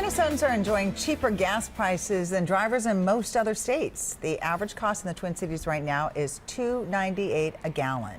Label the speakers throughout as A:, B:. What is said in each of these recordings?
A: Minnesotans are enjoying cheaper gas prices than drivers in most other states. The average cost in the Twin Cities right now is $2.98 a gallon.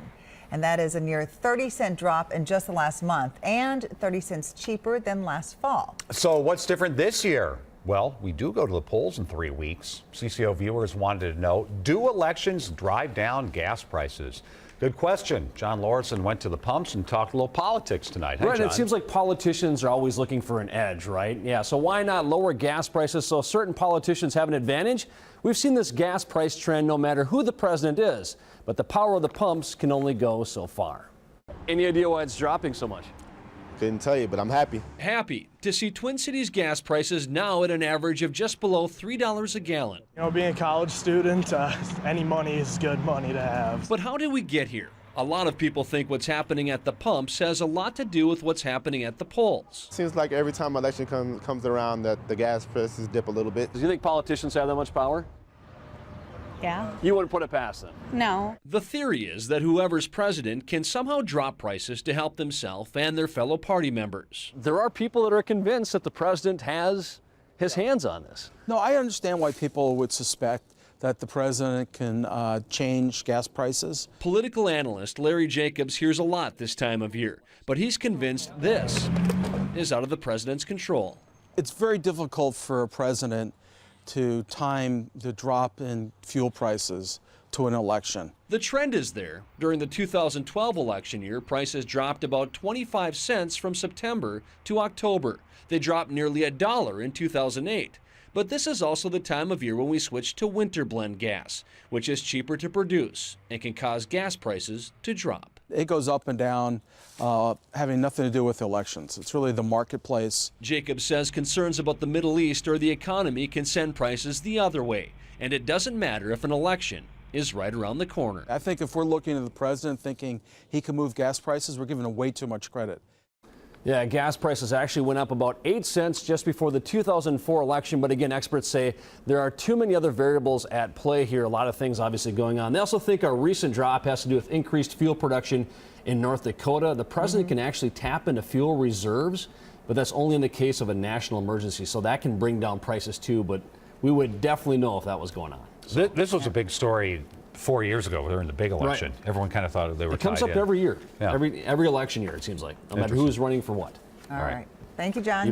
A: And that is a near 30-cent drop in just the last month and 30 cents cheaper than last fall.
B: So what's different this year? Well, we do go to the polls in 3 weeks. CCO viewers wanted to know, do elections drive down gas prices? Good question. John Lauritsen went to the pumps and talked a little politics tonight. Hey,
C: right,
B: John.
C: it seems like politicians are always looking for an edge, right? Yeah, so why not lower gas prices so certain politicians have an advantage? We've seen this gas price trend no matter who the president is, but the power of the pumps can only go so far. Any idea why it's dropping so much?
D: Couldn't tell you, but I'm happy.
E: Happy to see Twin Cities gas prices now at an average of just below $3 a gallon.
F: You know, being a college student, any money is good money to have.
E: But how did we get here? A lot of people think what's happening at the pumps has a lot to do with what's happening at the polls.
D: Seems like every time election comes around that the gas prices dip a little bit.
C: Do you think politicians have that much power?
G: Yeah.
C: You wouldn't put it past them?
G: No.
E: The theory is that whoever's president can somehow drop prices to help themselves and their fellow party members.
C: There are people that are convinced that the president has his hands on this.
H: No, I understand why people would suspect that the president can change gas prices.
E: Political analyst Larry Jacobs hears a lot this time of year, but he's convinced this is out of the president's control.
H: It's very difficult for a president to time the drop in fuel prices to an election.
E: The trend is there. During the 2012 election year, prices dropped about 25 cents from September to October. They dropped nearly $1 in 2008. But this is also the time of year when we switch to winter blend gas, which is cheaper to produce and can cause gas prices to drop.
H: It goes up and down, having nothing to do with elections. It's really the marketplace.
E: Jacobs says concerns about the Middle East or the economy can send prices the other way, and it doesn't matter if an election is right around the corner.
H: I think if we're looking at the president thinking he can move gas prices, we're giving him way too much credit.
C: Yeah, gas prices actually went up about 8 cents just before the 2004 election. But again, experts say there are too many other variables at play here. A lot of things obviously going on. They also think our recent drop has to do with increased fuel production in North Dakota. The president can actually tap into fuel reserves, but that's only in the case of a national emergency. So that can bring down prices too. But we would definitely know if that was going on.
B: So, this was a big story 4 years ago during the big election.
C: Right.
B: Everyone kind of thought they were
C: It comes
B: tied
C: up
B: in.
C: every year,
B: Yeah.
C: every election year, it seems like, no matter who's running for what.
A: All right. Thank you, John.
C: You bet.